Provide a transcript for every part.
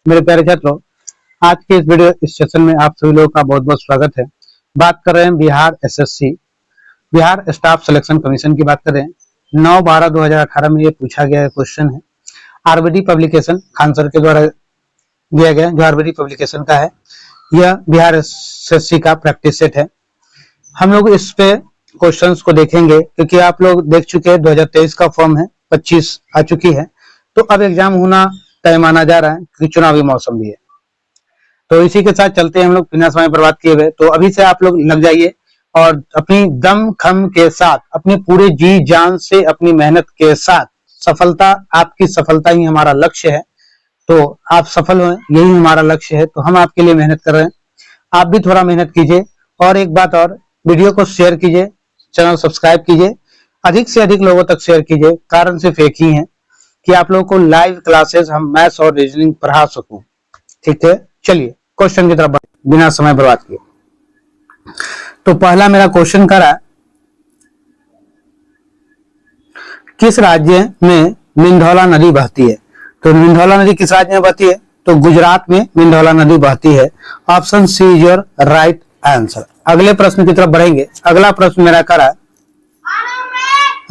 मेरे प्यारे छात्रों, आज के इस वीडियो इस सेशन में आप सभी लोगों का बहुत बहुत स्वागत है। बात कर रहे हैं Bihar SSC Bihar staff selection commission की बात कर रहे हैं। 9/12/2018 में ये पूछा गया क्वेश्चन है। आरबीडी पब्लिकेशन खान सर के द्वारा दिया गया, जो आरबीडी पब्लिकेशन का है। यह बिहार एसएससी का प्रैक्टिस सेट है। हम लोग इस पे क्वेश्चंस को देखेंगे क्योंकि आप लोग देख चुके हैं 2023 का फॉर्म है, 25 आ चुकी है, तो अब एग्जाम होना तय माना जा रहा है क्योंकि चुनावी मौसम भी है। तो इसी के साथ चलते हैं हम लोग बिना समय बर्बाद किए हुए। तो अभी से आप लोग लग जाइए और अपनी दम खम के साथ, अपने पूरे जी जान से, अपनी मेहनत के साथ, सफलता आपकी सफलता ही हमारा लक्ष्य है। तो आप सफल हो, यही हमारा लक्ष्य है। तो हम आपके लिए मेहनत कर रहे हैं, आप भी थोड़ा मेहनत कीजिए। और एक बात और, वीडियो को शेयर कीजिए, चैनल सब्सक्राइब कीजिए, अधिक से अधिक लोगों तक शेयर कीजिए। कारण सिर्फ एक ही है कि आप लोगों को लाइव क्लासेस हम मैथ्स और रीजनिंग पढ़ा सकूं। ठीक है, चलिए क्वेश्चन की तरफ बिना समय बर्बाद किए। तो पहला मेरा क्वेश्चन करा, किस राज्य में मिंधौला नदी बहती है? तो मिंधौला नदी किस राज्य में बहती है? तो गुजरात में मिंधौला नदी बहती है। Option C is your right answer. अगले प्रश्न की तरफ बढ़ेंगे। अगला प्रश्न मेरा करा,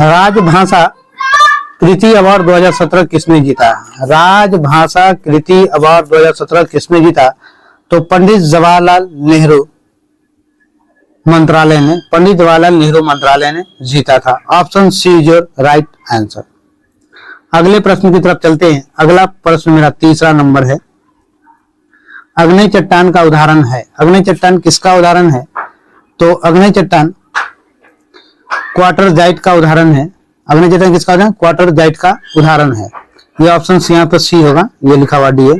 राजभाषा कृति अवार्ड 2017 किसने जीता? राजभाषा कृति अवार्ड 2017 किसने जीता? तो पंडित जवाहरलाल नेहरू मंत्रालय ने जीता था। Option C is your right answer. अगले प्रश्न की तरफ चलते हैं। अगला प्रश्न मेरा तीसरा नंबर है। अग्नि चट्टान का उदाहरण है। अग्नि चट्टान किसका उदाहरण है? तो अग्नि चट्टान क्वार्टरजाइट का उदाहरण है। अग्नि चट्टान किसका उदाहरण? क्वार्टरजाइट का उदाहरण है। ये ऑप्शन यहाँ पर सी होगा, ये लिखा हुआ डी है।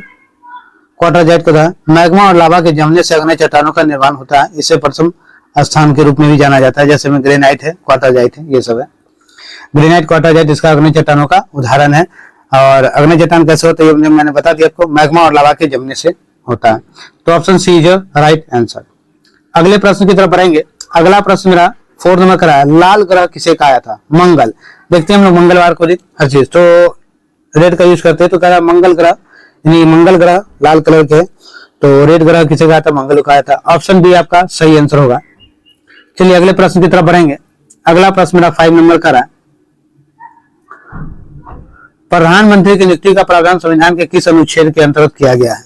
क्वार्टरजाइट का उदाहरण, मैग्मा और लावा के जमने से अग्नि चट्टानों का निर्माण होता है। इसे प्रथम स्थान के रूप में भी जाना जाता है, जैसे में ग्रेनाइट है, क्वार्टरजाइट है, ये सब है। ग्रेनाइट, क्वार्टरजाइट इसका अग्नि चट्टानों का उदाहरण है। और अग्नि चट्टान कैसे होता है मैंने बता दिया आपको, मैग्मा और लावा के जमने से होता है। तो option C is right answer. अगले प्रश्न की तरफ बढ़ेंगे। अगला प्रश्न मेरा 4 नंबर का है, लाल ग्रह किसे कहा था? मंगल। देखते हैं हम लोग मंगलवार को दिन हर चीज तो रेड का यूज करते हैं। तो कह रहा मंगल ग्रह, यानी मंगल ग्रह लाल कलर के, तो रेड ग्रह किसे कहा था? मंगल को कहा था। ऑप्शन बी आपका सही आंसर होगा। चलिए अगले प्रश्न की तरफ बढ़ेंगे। अगला प्रश्न मेरा 5 नंबर का है, प्रधानमंत्री की नियुक्ति का प्रावधान संविधान के किस अनुच्छेद के अंतर्गत किया गया है?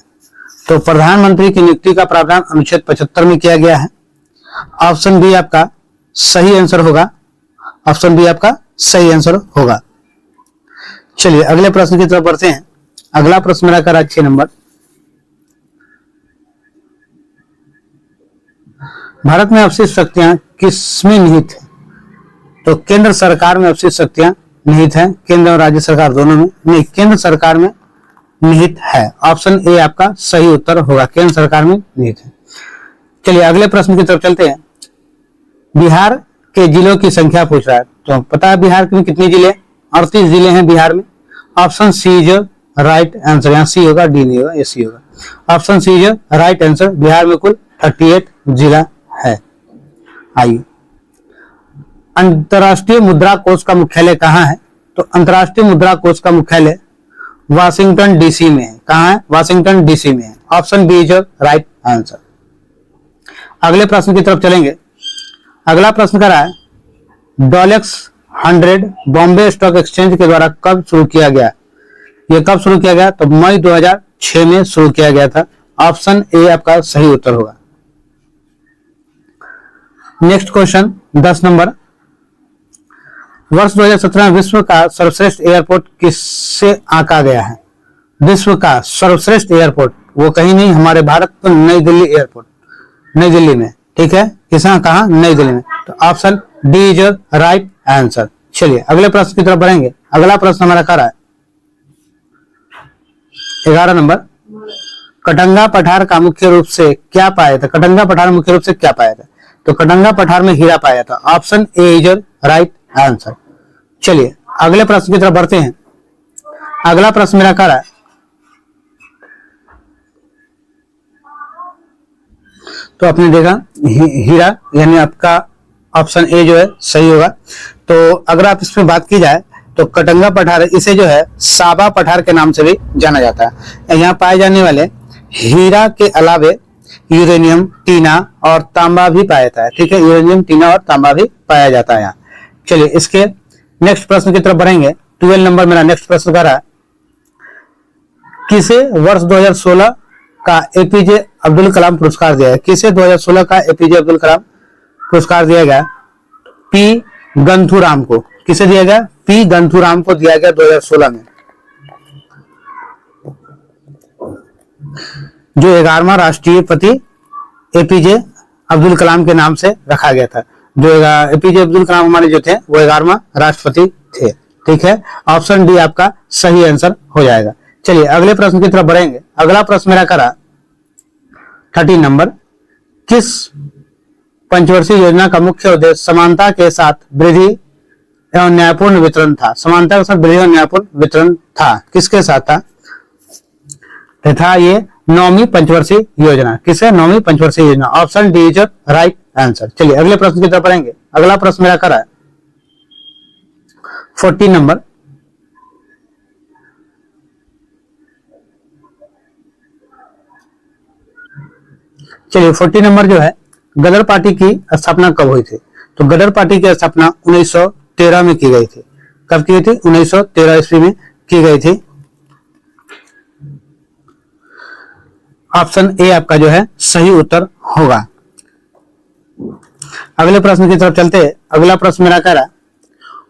तो प्रधानमंत्री की नियुक्ति का प्रावधान अनुच्छेद 75 में किया गया है। ऑप्शन बी आपका सही आंसर होगा। ऑप्शन बी आपका सही आंसर होगा। चलिए अगले प्रश्न की तरफ बढ़ते हैं। अगला प्रश्न मेरा करा 6 नंबर, भारत में अवशिष्ट शक्तियां किसमें निहित है? तो केंद्र सरकार में अवशिष्ट शक्तियां निहित है। केंद्र और राज्य सरकार दोनों में नहीं, केंद्र सरकार में निहित है। ऑप्शन ए आपका सही उत्तर होगा, केंद्र सरकार में निहित है। चलिए अगले प्रश्न की तरफ चलते हैं। बिहार के जिलों की संख्या पूछ रहा है। तो पता है बिहार में कितने जिले? 38 जिले हैं बिहार में। Option C is right answer. यहाँ सी होगा, डी नहीं होगा, ये सी होगा। Option C is right answer. Bihar में कुल 38 जिला है। आइए, अंतरराष्ट्रीय मुद्रा कोष का मुख्यालय कहाँ है? तो अंतरराष्ट्रीय मुद्रा कोष का मुख्यालय वाशिंगटन डीसी में है। कहाँ है? वाशिंगटन डीसी में है। Option B is right answer. अगले प्रश्न की तरफ चलेंगे। अगला प्रश्न कर रहा है, डॉलेक्स 100 बॉम्बे स्टॉक एक्सचेंज के द्वारा कब शुरू किया गया? ये कब शुरू किया गया? तो मई 2006 में शुरू किया गया था। ऑप्शन ए आपका सही उत्तर होगा। नेक्स्ट क्वेश्चन 10 नंबर, वर्ष 2017 में विश्व का सर्वश्रेष्ठ एयरपोर्ट किससे आंका गया है? विश्व का सर्वश्रेष्ठ एयरपोर्ट वो कहीं नहीं, हमारे भारत तो नई दिल्ली एयरपोर्ट, नई दिल्ली में। ठीक है, किसने कहा? नई दिल्ली में। तो option D is right answer. चलिए अगले प्रश्न की तरफ बढ़ेंगे। अगला प्रश्न हमारा क्या है? 11 नंबर, कटंगा पठार का मुख्य रूप से क्या पाया था? कटंगा पठार मुख्य रूप से क्या पाया था? तो कटंगा पठार में हीरा पाया था। Option A is right answer. चलिए अगले प्रश्न की तरफ बढ़ते हैं। अगला प्रश्न मेरा क्या है? तो आपने देखा हीरा, यानी आपका ऑप्शन ए जो है सही होगा। तो अगर आप इसमें बात की जाए तो कटंगा पठार इसे जो है साबा पठार के नाम से भी जाना जाता है। यहाँ पाए जाने वाले हीरा के अलावे यूरेनियम, टीना और तांबा भी पाया जाता है। ठीक है, यूरेनियम, टीना और तांबा भी पाया जाता है यहाँ। चलिए इसके नेक्स्ट प्रश्न की तरफ बढ़ेंगे। 12 नंबर मेरा नेक्स्ट प्रश्न कर रहा है, किसे वर्ष 2016 का एपीजे अब्दुल कलाम पुरस्कार दिया है? किसे 2016 का एपीजे अब्दुल कलाम पुरस्कार दिया गया? पी गंथुराम को। किसे दिया गया? पी गंथुराम को दिया गया 2016 में। जो 11वां राष्ट्रपति एपीजे अब्दुल कलाम के नाम से रखा गया था। जो एपीजे अब्दुल कलाम हमारे जो थे वो 11वां राष्ट्रपति थे। ठीक है, ऑप्शन डी आपका सही आंसर हो जाएगा। चलिए अगले प्रश्न की तरफ बढ़ेंगे। अगला प्रश्न मेरा करा 13 नंबर, किस पंचवर्षीय योजना का मुख्य उद्देश्य समानता के साथ वृद्धि एवं न्यायपूर्ण वितरण था? समानता के साथ वृद्धि एवं न्यायपूर्ण वितरण था, किसके साथ था? तथा ये 9वीं पंचवर्षीय योजना। किसे? 9वीं पंचवर्षीय योजना। Option D is right answer. चलिए अगले प्रश्न की तरफ बढ़ेंगे। अगला प्रश्न मेरा करा 14 नंबर, चलिए 14 नंबर जो है, गदर पार्टी की स्थापना कब हुई थी? तो गदर पार्टी की स्थापना 1913 में की गई थी। कब की थी? 1913 ईस्वी में की गई थी। ऑप्शन ए आपका जो है सही उत्तर होगा। अगले प्रश्न की तरफ चलते हैं। अगला प्रश्न मेरा कह रहा,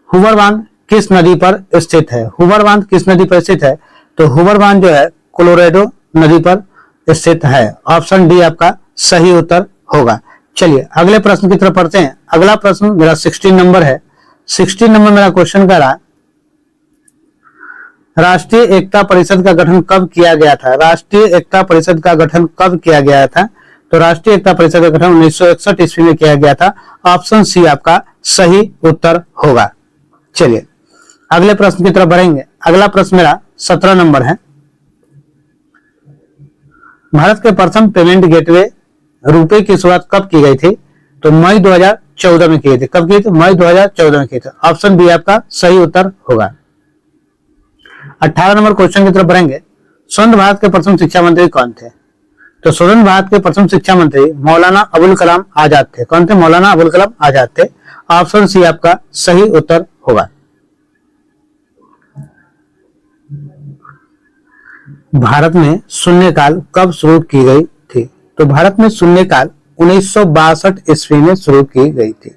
हुबर बांध किस नदी पर स्थित है? हुबर बांध किस नदी पर स्थित है? तो हुबर बांध जो है कोलोराडो नदी पर स्थित है। ऑप्शन डी आपका सही उत्तर होगा। चलिए अगले प्रश्न की तरफ पढ़ते हैं। अगला प्रश्न मेरा 16 नंबर है। 16 नंबर मेरा क्वेश्चन कह रहा, राष्ट्रीय एकता परिषद का गठन कब किया गया था? राष्ट्रीय एकता परिषद का गठन कब किया गया था? तो राष्ट्रीय एकता परिषद का गठन 1961 ईस्वी में किया गया था। ऑप्शन सी आपका सही उत्तर होगा। चलिए अगले प्रश्न की तरफ बढ़ेंगे। अगला प्रश्न मेरा 17 नंबर है। भारत के प्रथम पेमेंट गेटवे रुपए की शुरुआत कब की गई थी? तो मई 2014 में की गई थी। कब की थी? मई 2014 में की थी। ऑप्शन बी आपका सही उत्तर होगा। 18 नंबर क्वेश्चन की तरफ बढ़ेंगे। स्वतंत्र भारत के प्रथम शिक्षा मंत्री कौन थे? तो स्वतंत्र भारत के प्रथम शिक्षा मंत्री मौलाना अबुल कलाम आजाद थे। कौन थे? मौलाना अबुल कलाम आजाद थे। ऑप्शन सी आपका सही उत्तर होगा। भारत में शून्यकाल कब शुरू की गई थी? तो भारत में शून्यकाल 1962 ईस्वी में शुरू की गई थी।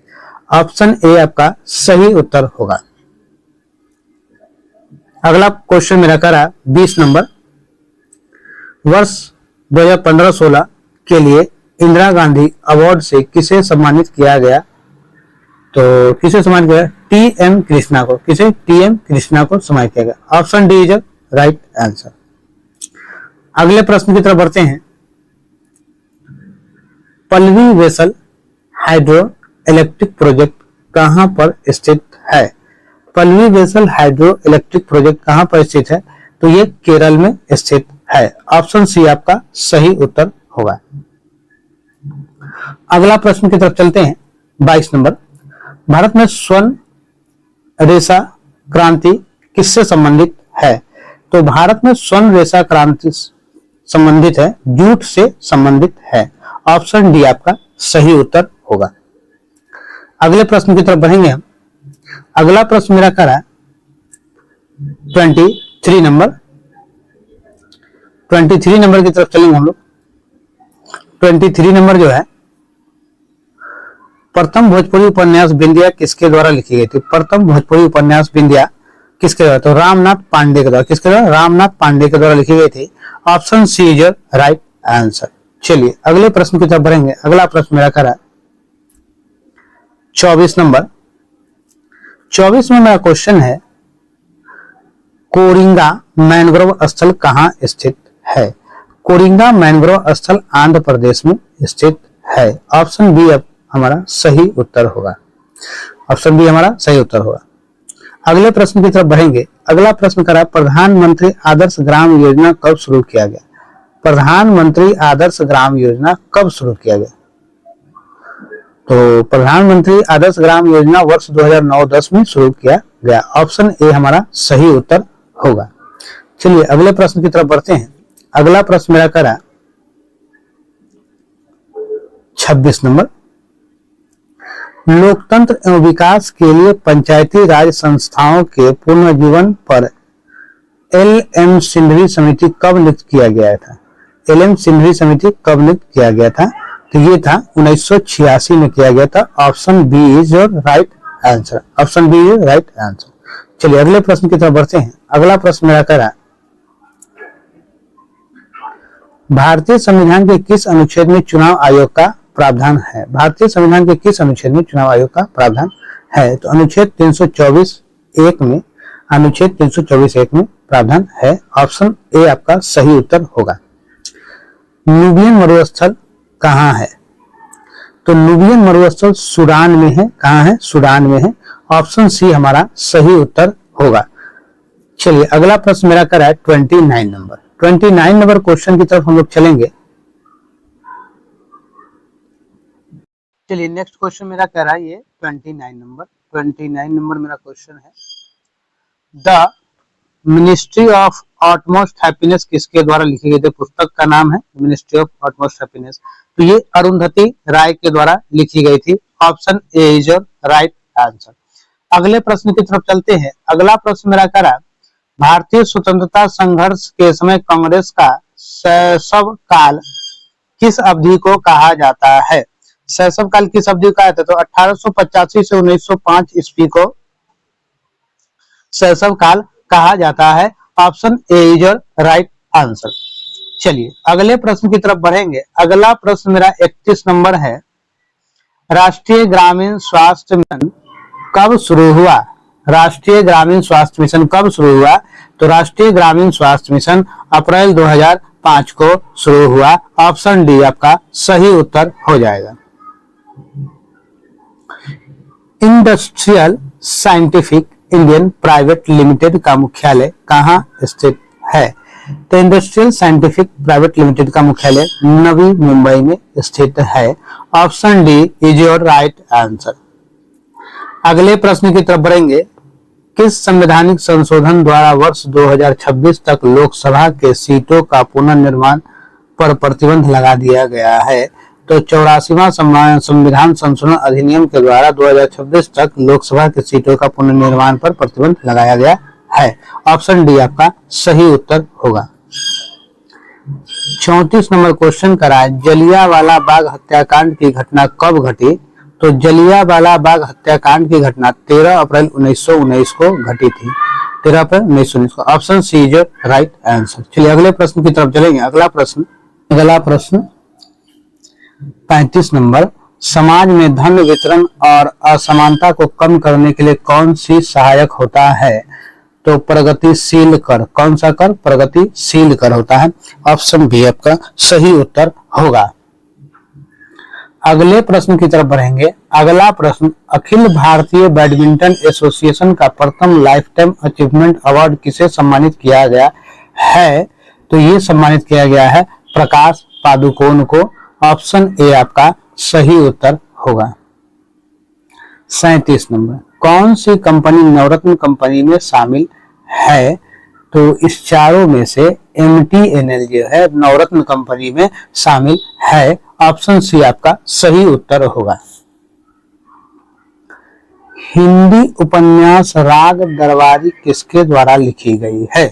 ऑप्शन ए आपका सही उत्तर होगा। अगला क्वेश्चन मेरा करा 20 नंबर, वर्ष 2015-16 के लिए इंदिरा गांधी अवार्ड से किसे सम्मानित किया गया? तो किसे सम्मानित किया? टी.एम. कृष्णा को। किसे? टी.एम. कृष्णा को सम्मानित किया गया। Option D is right answer. अगले प्रश्न की तरफ बढ़ते हैं। Pallavi vessel hydro electric project कहां पर स्थित है? Pallavi vessel hydro electric project कहां पर स्थित है? तो ये केरल में स्थित है। ऑप्शन सी आपका सही उत्तर होगा। अगला प्रश्न की तरफ चलते हैं। 22 नंबर, भारत में स्वर्ण रेशा क्रांति किससे संबंधित है? तो भारत में स्वर्ण रेशा क्रांति संबंधित है, जूट से संबंधित है। ऑप्शन डी आपका सही उत्तर होगा। अगले प्रश्न की तरफ बढ़ेंगे हम। अगला प्रश्न मेरा करा 23 नंबर। 23 नंबर की तरफ चलेंगे हम लोग। 23 नंबर जो है, प्रथम भोजपुरी उपन्यास बिंदिया किसके द्वारा लिखी गई थी? प्रथम भोजपुरी उपन्यास बिंदिया किसके द्वारा? तो रामनाथ पांडे के द्वारा। किसके द्वारा? रामनाथ पांडे के द्वारा लिखी गई थी। Option C is right answer. चलिए अगले प्रश्न की तरफ बढ़ेंगे। अगला प्रश्न मेरा करा 24 नंबर। 24 में मेरा क्वेश्चन है, कोरिंगा मैंग्रोव स्थल कहां स्थित है? कोरिंगा मैंग्रोव स्थल आंध्र प्रदेश में स्थित है। ऑप्शन बी अब हमारा सही उत्तर होगा। ऑप्शन बी हमारा सही उत्तर होगा। अगले प्रश्न की तरफ बढ़ेंगे। अगला प्रश्न करा, प्रधानमंत्री आदर्श ग्राम योजना कब शुरू किया गया? प्रधानमंत्री आदर्श ग्राम योजना कब शुरू किया गया? तो प्रधानमंत्री आदर्श ग्राम योजना वर्ष 2009-10 में शुरू किया गया। ऑप्शन ए हमारा सही उत्तर होगा। चलिए अगले प्रश्न की तरफ बढ़ते हैं। अगला प्रश्न मेरा करा 26 नंबर, लोकतंत्र एवं विकास के लिए पंचायती राज संस्थाओं के पुनर्जीवन पर एल.एम. सिंघवी समिति कब नियुक्त किया गया था? एल.एम. सिंघवी समिति कब नियुक्त किया गया था? तो ये था 1986 में किया गया था। Option B is your right answer. Option B is right answer. चलिए अगले प्रश्न की तरफ बढ़ते हैं। अगला प्रश्न मेरा करा भारतीय संविधान के किस अनुच्छेद में चुनाव आयोग का प्रावधान है? भारतीय संविधान के किस अनुच्छेद में चुनाव आयोग का प्रावधान है? तो अनुच्छेद 324(1) में, अनुच्छेद 324(1) में प्रावधान है। ऑप्शन ए आपका सही उत्तर होगा। नुबियन मरुस्थल कहाँ है? तो नुबियन मरुस्थल सूडान में है। कहाँ है? सूडान में है। ऑप्शन सी हमारा सही उत्तर होगा। चलिए अगला प्रश्न मेरा करा है 29 नंबर। 29 नंबर क्वेश्चन की तरफ हम लोग चलेंगे। चलिए नेक्स्ट क्वेश्चन मेरा कह रहा है ये 29 नंबर। 29 नंबर मेरा क्वेश्चन है, द मिनिस्ट्री ऑफ ऑटमोस्ट हैप्पीनेस किसके द्वारा लिखी गई थी? पुस्तक का नाम है मिनिस्ट्री ऑफ ऑटमोस्ट हैप्पीनेस। तो ये अरुंधति राय के द्वारा लिखी गई थी। Option A is your right answer. अगले प्रश्न की तरफ चलते हैं। अगला प्रश्न मेरा करा भारतीय स्वतंत्रता संघर्ष के समय कांग्रेस का शैशव काल किस अवधि को कहा जाता है? शैशव काल किस अवधि का है? तो 1885 से 1905 ईस्वी को शैशव काल कहा जाता है। Option A is your right answer. चलिए अगले प्रश्न की तरफ बढ़ेंगे। अगला प्रश्न मेरा 31 नंबर है, राष्ट्रीय ग्रामीण स्वास्थ्य मिशन कब शुरू हुआ? राष्ट्रीय ग्रामीण स्वास्थ्य मिशन कब शुरू हुआ? तो राष्ट्रीय ग्रामीण स्वास्थ्य मिशन अप्रैल 2005 को शुरू हुआ। ऑप्शन डी आपका सही उत्तर हो जाएगा। Industrial scientific Indian private limited का मुख्यालय कहाँ स्थित है? तो इंडस्ट्रियल साइंटिफिक प्राइवेट लिमिटेड का मुख्यालय नवी मुंबई में स्थित है। Option D is your right answer. अगले प्रश्न की तरफ बढ़ेंगे। किस संवैधानिक संशोधन द्वारा वर्ष 2026 तक लोकसभा के सीटों का पुनर्निर्माण पर प्रतिबंध लगा दिया गया है? तो 84वां संविधान संशोधन अधिनियम के द्वारा 2026 तक लोकसभा की सीटों का पुनर्निर्माण पर प्रतिबंध लगाया गया है। ऑप्शन डी आपका सही उत्तर होगा। 34 नंबर क्वेश्चन करा है, जलियांवाला बाग हत्याकांड की घटना कब घटी? तो जलियांवाला बाग हत्याकांड की घटना 13 अप्रैल 1919 को घटी थी। 13 अप्रैल 1919 को। Option C is right answer. चलिए अगले प्रश्न की तरफ चलेंगे। अगला प्रश्न 35 नंबर, समाज में धन वितरण और असमानता को कम करने के लिए कौन सी सहायक होता है? तो प्रगतिशील कर। कौन सा कर? प्रगतिशील कर होता है। ऑप्शन बी आपका सही उत्तर होगा। अगले प्रश्न की तरफ बढ़ेंगे। अगला प्रश्न, अखिल भारतीय बैडमिंटन एसोसिएशन का प्रथम लाइफ टाइम अचीवमेंट अवार्ड किसे सम्मानित किया गया है? तो ये सम्मानित किया गया है प्रकाश पादुकोण को। ऑप्शन ए आपका सही उत्तर होगा। 37 नंबर, कौन सी कंपनी नवरत्न कंपनी में शामिल है? तो इस चारों में से MTNL जो है नवरत्न कंपनी में शामिल है। ऑप्शन सी आपका सही उत्तर होगा। हिंदी उपन्यास राग दरबारी किसके द्वारा लिखी गई है?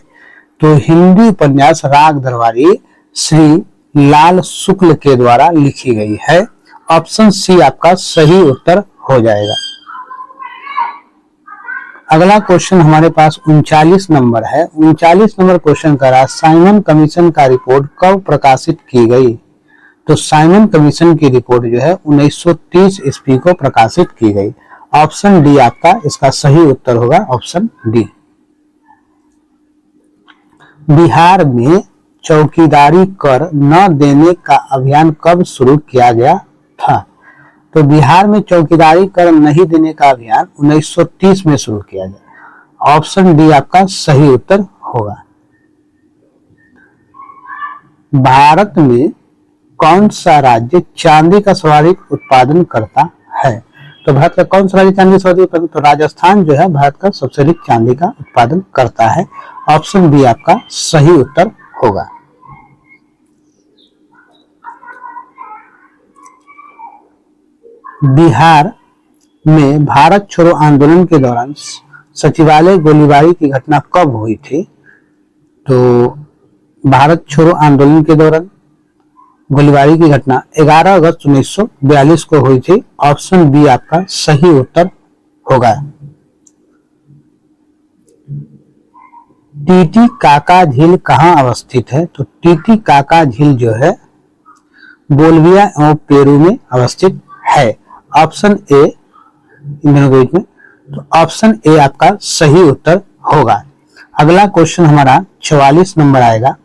तो हिंदी उपन्यास राग दरबारी श्री लाल शुक्ल के द्वारा लिखी गई है। ऑप्शन सी आपका सही उत्तर हो जाएगा। अगला क्वेश्चन हमारे पास 39 नंबर है। 39 नंबर क्वेश्चन करा, साइमन कमीशन का रिपोर्ट कब प्रकाशित की गई? तो साइमन कमीशन की रिपोर्ट जो है 1930 ईस्वी को प्रकाशित की गई। ऑप्शन डी आपका इसका सही उत्तर होगा। Option D. बिहार में चौकीदारी कर न देने का अभियान कब शुरू किया गया था? तो बिहार में चौकीदारी कर नहीं देने का अभियान 1930 में शुरू किया गया। ऑप्शन डी आपका सही उत्तर होगा। भारत में कौन सा राज्य चांदी का सर्वाधिक उत्पादन करता है? तो भारत का कौन सा राज्य चांदी से अधिक उत्पादन? तो राजस्थान जो है भारत का सबसे अधिक चांदी का उत्पादन करता है। ऑप्शन बी आपका सही उत्तर होगा। बिहार में भारत छोड़ो आंदोलन के दौरान सचिवालय गोलीबारी की घटना कब हुई थी? तो भारत छोड़ो आंदोलन के दौरान गोलीबारी की घटना 11 अगस्त 1942 को हुई थी। ऑप्शन बी आपका सही उत्तर होगा। टीटी काका झील कहाँ अवस्थित है? तो टीटी काका झील जो है बोलिविया एवं पेरू में अवस्थित है। ऑप्शन ए, इन दोनों के बीच में, तो ऑप्शन ए आपका सही उत्तर होगा। अगला क्वेश्चन हमारा 44 नंबर आएगा।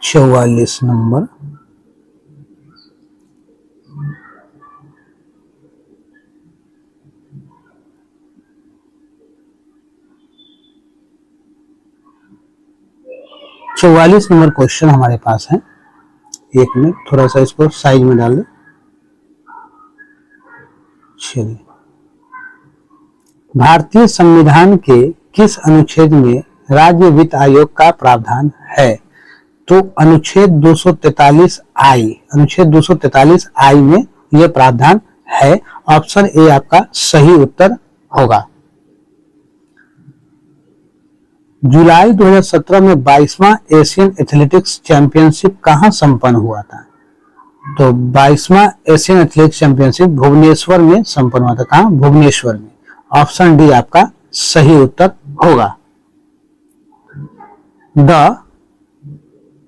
44 नंबर, क्वेश्चन हमारे पास है। एक मिनट, थोड़ा सा इसको साइज में डाल दो। चलिए, भारतीय संविधान के किस अनुच्छेद में राज्य वित्त आयोग का प्रावधान है? तो अनुच्छेद 243 आई, अनुच्छेद 243 आई में यह प्रावधान है। ऑप्शन ए आपका सही उत्तर होगा। जुलाई 2017 में 22वां एशियन एथलेटिक्स चैंपियनशिप कहां संपन्न हुआ था? तो 22वां एशियन एथलेटिक्स चैंपियनशिप भुवनेश्वर में संपन्न हुआ था। कहां? भुवनेश्वर में। ऑप्शन डी आपका सही उत्तर होगा। द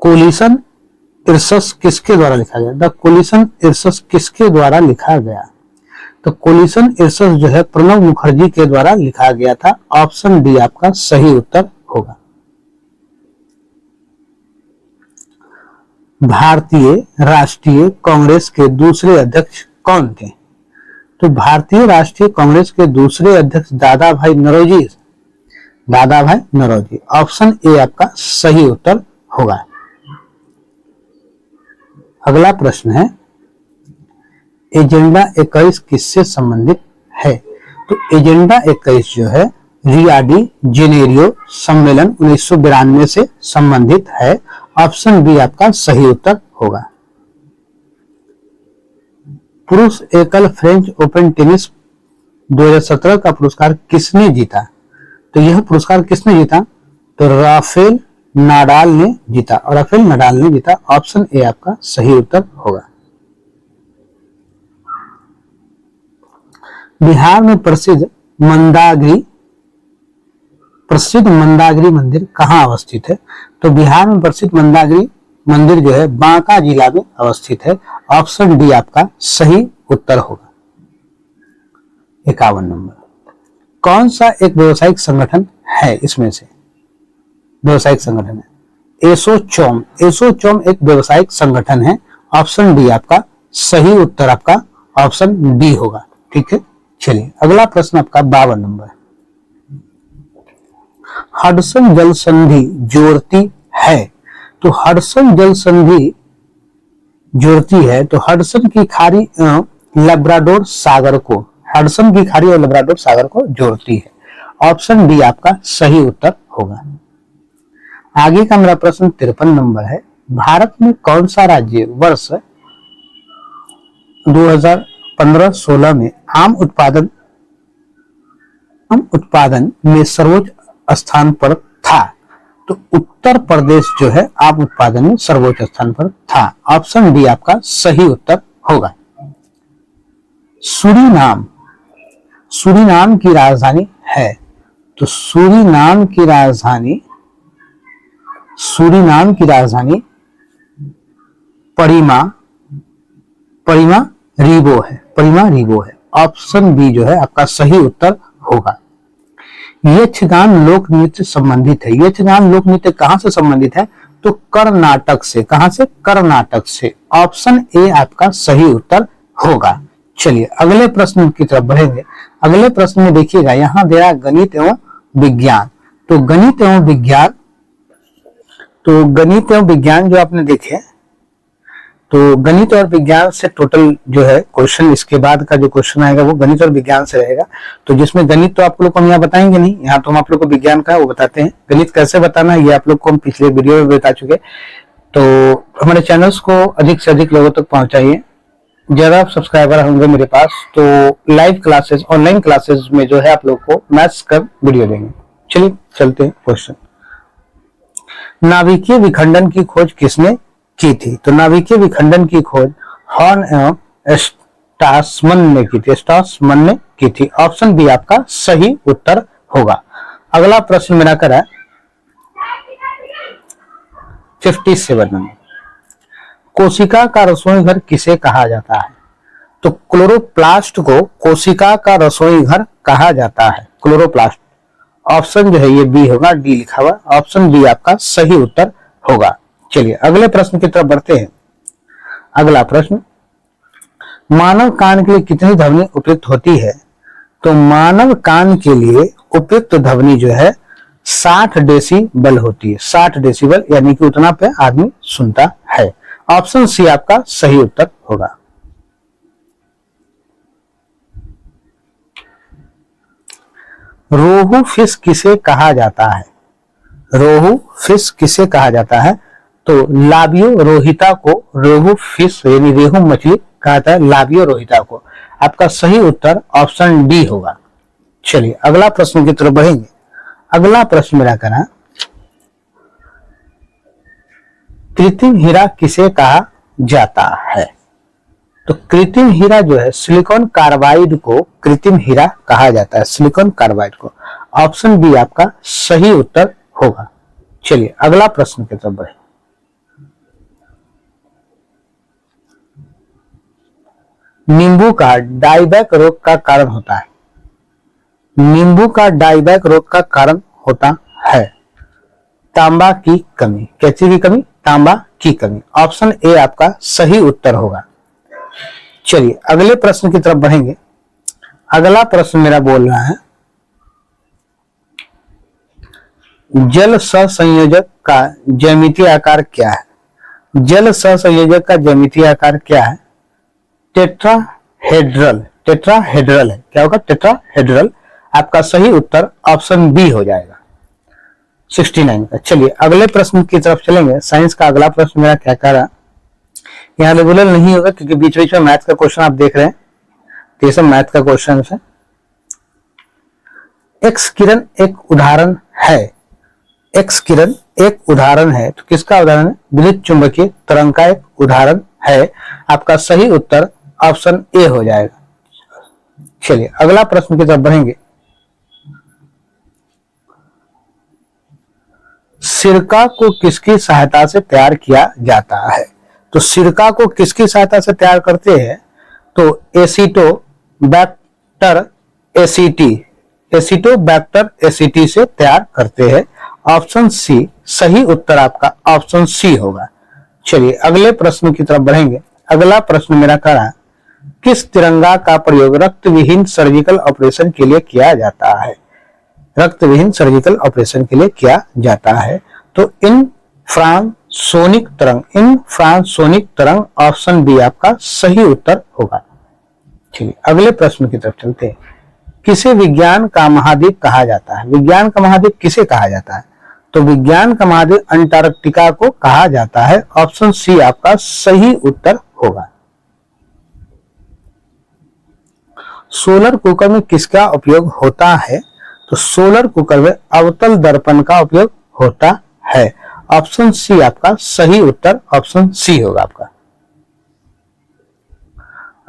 कोलिशन इरसस किसके द्वारा लिखा गया? द कोलिशन इरसस किसके द्वारा लिखा गया? तो कोलिशन इरसस जो है प्रणब मुखर्जी के द्वारा लिखा गया था। ऑप्शन डी आपका सही उत्तर होगा। भारतीय राष्ट्रीय कांग्रेस के दूसरे अध्यक्ष कौन थे? तो भारतीय राष्ट्रीय कांग्रेस के दूसरे अध्यक्ष दादा भाई नौरोजी, दादा भाई नौरोजी। ऑप्शन ए आपका सही उत्तर होगा। अगला प्रश्न है, एजेंडा 21 किससे संबंधित है? तो एजेंडा 21 जो है रियो डी जेनेरियो सम्मेलन 1992 से संबंधित है। ऑप्शन बी आपका सही उत्तर होगा। पुरुष एकल फ्रेंच ओपन टेनिस 2017 का पुरस्कार किसने जीता? तो यह पुरस्कार किसने जीता? तो राफेल नाडाल ने जीता, और राफेल नाडाल ने जीता। ऑप्शन ए आपका सही उत्तर होगा। बिहार में प्रसिद्ध मंदागिरी मंदिर कहाँ अवस्थित है? तो बिहार में प्रसिद्ध मंदागिरी मंदिर जो है बांका जिला में अवस्थित है। ऑप्शन डी आपका सही उत्तर होगा। 51 नंबर, कौन सा एक व्यवसायिक संगठन है? इसमें से व्यवसायिक संगठन है एसोचैम। एसोचैम एक व्यवसायिक संगठन है। ऑप्शन डी आपका सही उत्तर आपका ऑप्शन डी होगा। ठीक है, चलिए अगला प्रश्न आपका 52 नंबर। हडसन जल संधि जोड़ती है? तो हडसन जल संधि जोड़ती है तो हडसन की खाड़ी लेब्राडोर सागर को, हडसन की खाड़ी और लेब्राडोर सागर को जोड़ती है। ऑप्शन डी आपका सही उत्तर होगा। आगे का मेरा प्रश्न 53 नंबर है। भारत में कौन सा राज्य वर्ष 2015-16 में आम उत्पादन में सर्वोच्च स्थान पर था? तो उत्तर प्रदेश जो है आम उत्पादन में सर्वोच्च स्थान पर था। ऑप्शन डी आपका सही उत्तर होगा। सूरीनाम की राजधानी है? तो सूरीनाम की राजधानी परीमा रीबो है। ऑप्शन बी जो है आपका सही उत्तर होगा। यक्षगान लोक नृत्य संबंधित है। यक्षगान लोक नृत्य कहां से संबंधित है? तो कर्नाटक से। कहां से? कर्नाटक से। ऑप्शन ए आपका सही उत्तर होगा। चलिए अगले प्रश्न की तरफ बढ़ेंगे। अगले प्रश्न में देखिएगा, यहां दे रहा गणित एवं विज्ञान। तो गणित एवं विज्ञान जो आपने देखे, तो गणित और विज्ञान से टोटल जो है क्वेश्चन, इसके बाद का जो क्वेश्चन आएगा वो गणित और विज्ञान से रहेगा। तो जिसमें गणित तो आप लोग को हम यहाँ बताएंगे नहीं, यहाँ तो हम आप लोग को विज्ञान का वो बताते हैं। गणित कैसे बताना है ये आप लोग को हम पिछले वीडियो में बता चुके। तो हमारे चैनल्स को अधिक से अधिक लोगों तक पहुंचाइए। ज्यादा सब्सक्राइबर होंगे मेरे पास तो लाइव क्लासेस, ऑनलाइन क्लासेस में जो है आप लोग को मैथ्स का वीडियो देंगे। चलिए चलते हैं क्वेश्चन। नाभिकीय विखंडन की खोज किसने की थी? तो नाभिकीय विखंडन की खोज हॉर्न एवं स्ट्रासमन ने की थी। स्ट्रासमन ने की थी। ऑप्शन बी आपका सही उत्तर होगा। अगला प्रश्न मेरा करा 57 नंबर। कोशिका का रसोई घर किसे कहा जाता है? तो क्लोरोप्लास्ट को कोशिका का रसोई घर कहा जाता है। क्लोरोप्लास्ट ऑप्शन जो है ये बी होगा, डी लिखा हुआ। ऑप्शन बी आपका सही उत्तर होगा। चलिए अगले प्रश्न की तरफ बढ़ते हैं। अगला प्रश्न, मानव कान के लिए कितनी ध्वनि उपयुक्त होती है? तो मानव कान के लिए उपयुक्त ध्वनि जो है 60 डेसिबल होती है। 60 डेसिबल यानी कि उतना पे आदमी सुनता है। ऑप्शन सी आपका सही उत्तर होगा। रोहू फिश किसे कहा जाता है? रोहू फिश किसे कहा जाता है? तो लाबियो रोहिता को रोहू फिश यानी रेहू मछली कहा जाता है। लाबियो रोहिता को। आपका सही उत्तर ऑप्शन डी होगा। चलिए अगला प्रश्न की तरफ बढ़ेंगे। अगला प्रश्न मेरा करा, कृत्रिम हीरा किसे कहा जाता है? तो कृत्रिम हीरा जो है सिलिकॉन कार्बाइड को कृत्रिम हीरा कहा जाता है। सिलिकॉन कार्बाइड को। ऑप्शन बी आपका सही उत्तर होगा। चलिए अगला प्रश्न की तरफ बढ़े। नींबू का डायबैक रोग का कारण होता है। नींबू का डायबैक रोग का कारण होता है तांबा की कमी। कैसी की कमी? तांबा की कमी। ऑप्शन ए आपका सही उत्तर होगा। चलिए अगले प्रश्न की तरफ बढ़ेंगे। अगला प्रश्न मेरा बोल रहा है, जल सहसंयोजक का ज्यामितीय आकार क्या है? जल सहसंयोजक का ज्यामितीय आकार क्या है? टेट्राहेड्रल। टेट्राहेड्रल है। क्या होगा? टेट्राहेड्रल। आपका सही उत्तर ऑप्शन बी हो जाएगा 69 का। चलिए अगले प्रश्न की तरफ चलेंगे। साइंस का अगला प्रश्न मेरा क्या कह रहा, यहाँ रेगुलर नहीं होगा क्योंकि बीच बीच में मैथ का क्वेश्चन आप देख रहे हैं, तो ये सब मैथ का क्वेश्चन है। एक्स किरण एक उदाहरण है। एक्स किरण एक उदाहरण है तो किसका उदाहरण है? विद्युत चुंबकीय तरंग का एक उदाहरण है। आपका सही उत्तर ऑप्शन ए हो जाएगा। चलिए अगला प्रश्न की तरफ बढ़ेंगे। सिरका को किसकी सहायता से तैयार किया जाता है? तो सिरका को किसकी सहायता से तैयार करते हैं? तो एसीटोबैक्टर एसीटी, एसीटोबैक्टर एसीटी से तैयार करते हैं। ऑप्शन सी सही उत्तर आपका ऑप्शन सी होगा। चलिए अगले प्रश्न की तरफ बढ़ेंगे। अगला प्रश्न मेरा कह रहा, किस तिरंगा का प्रयोग रक्त विहीन सर्जिकल ऑपरेशन के लिए किया जाता है? रक्त विहीन सर्जिकल ऑपरेशन के लिए किया जाता है तो इंफ्रासोनिक तरंग। इंफ्रासोनिक तरंग ऑप्शन बी आपका सही उत्तर होगा। चलिए अगले प्रश्न की तरफ चलते हैं। किसे विज्ञान का महाद्वीप कहा जाता है? विज्ञान का महाद्वीप किसे कहा जाता है? तो विज्ञान का महाद्वीप अंटार्कटिका को कहा जाता है। ऑप्शन सी आपका सही उत्तर होगा। सोलर कुकर में किसका उपयोग होता है? तो सोलर कुकर में अवतल दर्पण का उपयोग होता है। ऑप्शन सी आपका सही उत्तर ऑप्शन सी होगा आपका।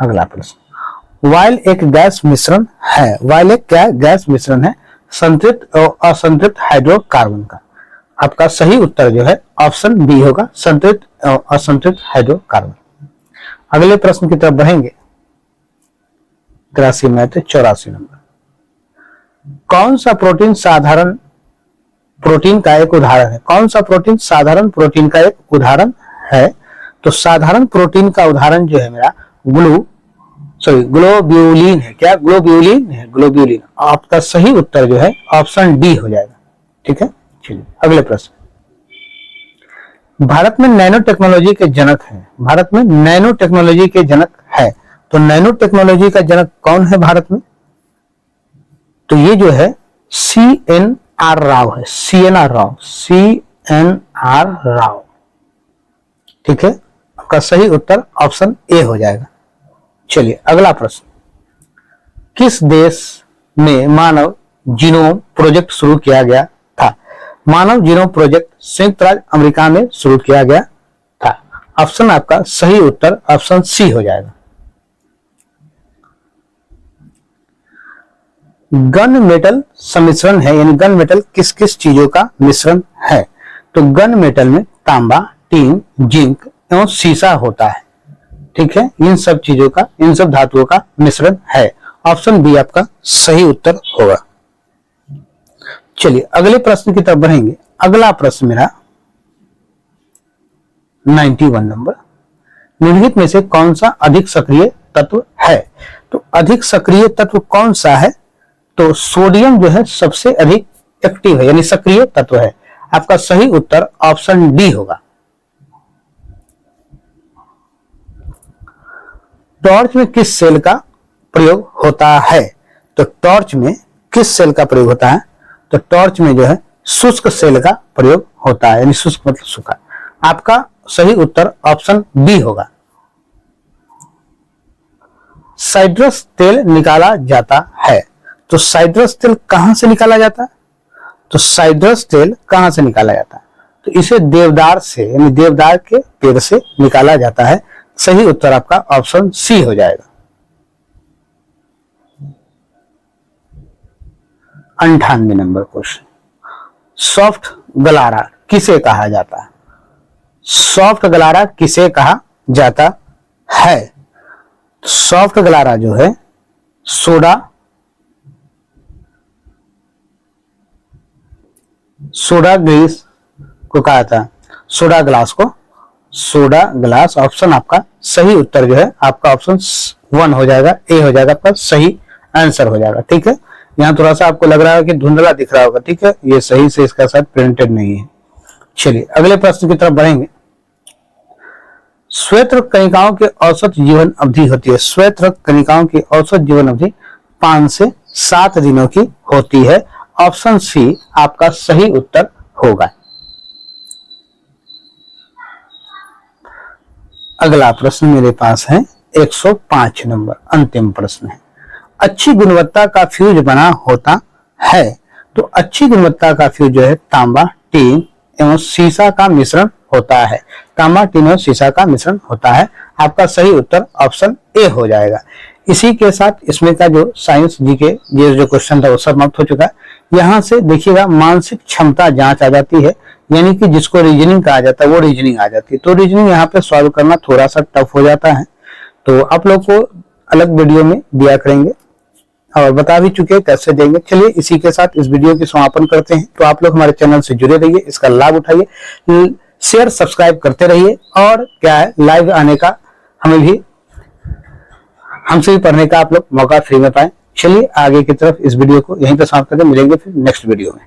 अगला प्रश्न, वाइल एक गैस मिश्रण है। वाइल एक क्या गैस मिश्रण है? संतृप्त और असंतृप्त हाइड्रोकार्बन का। आपका सही उत्तर जो है ऑप्शन बी होगा, संतृप्त और असंतृप्त हाइड्रोकार्बन। अगले प्रश्न की तरफ बढ़ेंगे। 83 में 84 नंबर। कौन सा प्रोटीन साधारण प्रोटीन का एक उदाहरण है? कौन सा प्रोटीन साधारण प्रोटीन का एक उदाहरण है? तो साधारण प्रोटीन का उदाहरण जो है मेरा ग्लोब्यूलिन है। क्या? ग्लोब्यूलिन है। ग्लोब्यूलिन आपका सही उत्तर जो है ऑप्शन डी हो जाएगा। ठीक है। चलिए अगले प्रश्न, भारत में नैनो टेक्नोलॉजी के जनक है, भारत में नैनो टेक्नोलॉजी के जनक है। तो नैनो टेक्नोलॉजी का जनक कौन है भारत में? तो ये जो है CNR राव है, CNR राव, CNR राव। ठीक है, आपका सही उत्तर ऑप्शन ए हो जाएगा। चलिए अगला प्रश्न, किस देश में मानव जीनोम प्रोजेक्ट शुरू किया गया था? मानव जीनोम प्रोजेक्ट संयुक्त राज्य अमेरिका में शुरू किया गया था। ऑप्शन आपका सही उत्तर ऑप्शन सी हो जाएगा। गन मेटल सम्मिश्रण है, यानी गन मेटल किस किस चीजों का मिश्रण है? तो गन मेटल में तांबा, टीन, जिंक एवं सीसा होता है। ठीक है, इन सब चीजों का, इन सब धातुओं का मिश्रण है। ऑप्शन बी आपका सही उत्तर होगा। चलिए अगले प्रश्न की तरफ बढ़ेंगे। अगला प्रश्न मेरा 91 नंबर, निम्नलिखित में से कौन सा अधिक सक्रिय तत्व है? तो अधिक सक्रिय तत्व कौन सा है? तो सोडियम जो है सबसे अधिक एक्टिव है, यानी सक्रिय तत्व है। आपका सही उत्तर ऑप्शन डी होगा। टॉर्च में किस सेल का प्रयोग होता है? तो टॉर्च में किस सेल का प्रयोग होता है? तो टॉर्च में जो है शुष्क सेल का प्रयोग होता है, यानी शुष्क मतलब सूखा। आपका सही उत्तर ऑप्शन बी होगा। साइट्रस तेल निकाला जाता है, तो साइट्रस तेल कहां से निकाला जाता है? तो साइट्रस तेल कहां से निकाला जाता है? तो इसे देवदार से, यानी देवदार के पेड़ से निकाला जाता है। सही उत्तर आपका ऑप्शन सी हो जाएगा। 98 नंबर क्वेश्चन, सॉफ्ट गलारा किसे कहा जाता है? सॉफ्ट गलारा किसे कहा जाता है? सॉफ्ट गलारा जो है सोडा ग्लास को कहा था, सोडा ग्लास को सोडा ग्लास। ऑप्शन आपका सही उत्तर जो है आपका ऑप्शन 1 हो जाएगा, ए हो जाएगा, आपका सही आंसर हो जाएगा। ठीक है, यहाँ थोड़ा सा आपको लग रहा है कि धुंधला दिख रहा होगा। ठीक है, ये सही से इसका साथ प्रिंटेड नहीं है। चलिए अगले प्रश्न की तरफ बढ़ेंगे। श्वेत कणिकाओं की औसत जीवन अवधि होती है। श्वेत कणिकाओं की औसत जीवन अवधि 5 से 7 दिनों की होती है। ऑप्शन सी आपका सही उत्तर होगा। अगला प्रश्न मेरे पास है 105 नंबर, अंतिम प्रश्न है। अच्छी गुणवत्ता का फ्यूज बना होता है, तो अच्छी गुणवत्ता का फ्यूज जो है तांबा, टीन एवं सीसा का मिश्रण होता है। तांबा, टीन और सीसा का मिश्रण होता है। आपका सही उत्तर ऑप्शन ए हो जाएगा। इसी के साथ इसमें का जो साइंस जी के ये जो क्वेश्चन था वो समाप्त हो चुका है। यहाँ से देखिएगा मानसिक क्षमता जांच आ जाती है, यानी कि जिसको रीजनिंग कहा जाता है वो रीजनिंग आ जाती है। तो रीजनिंग यहाँ पे सॉल्व करना थोड़ा सा टफ हो जाता है, तो आप लोग को अलग वीडियो में दिया करेंगे और बता भी चुके कैसे देंगे। चलिए इसी के साथ इस वीडियो की समापन करते हैं। तो आप लोग हमारे चैनल से जुड़े रहिए, इसका लाभ उठाइए, शेयर सब्सक्राइब करते रहिए और क्या है लाइव आने का हमसे भी पढ़ने का आप लोग मौका फ्री में पाएं। चलिए आगे की तरफ इस वीडियो को यहीं पर समाप्त करके मिलेंगे फिर नेक्स्ट वीडियो में।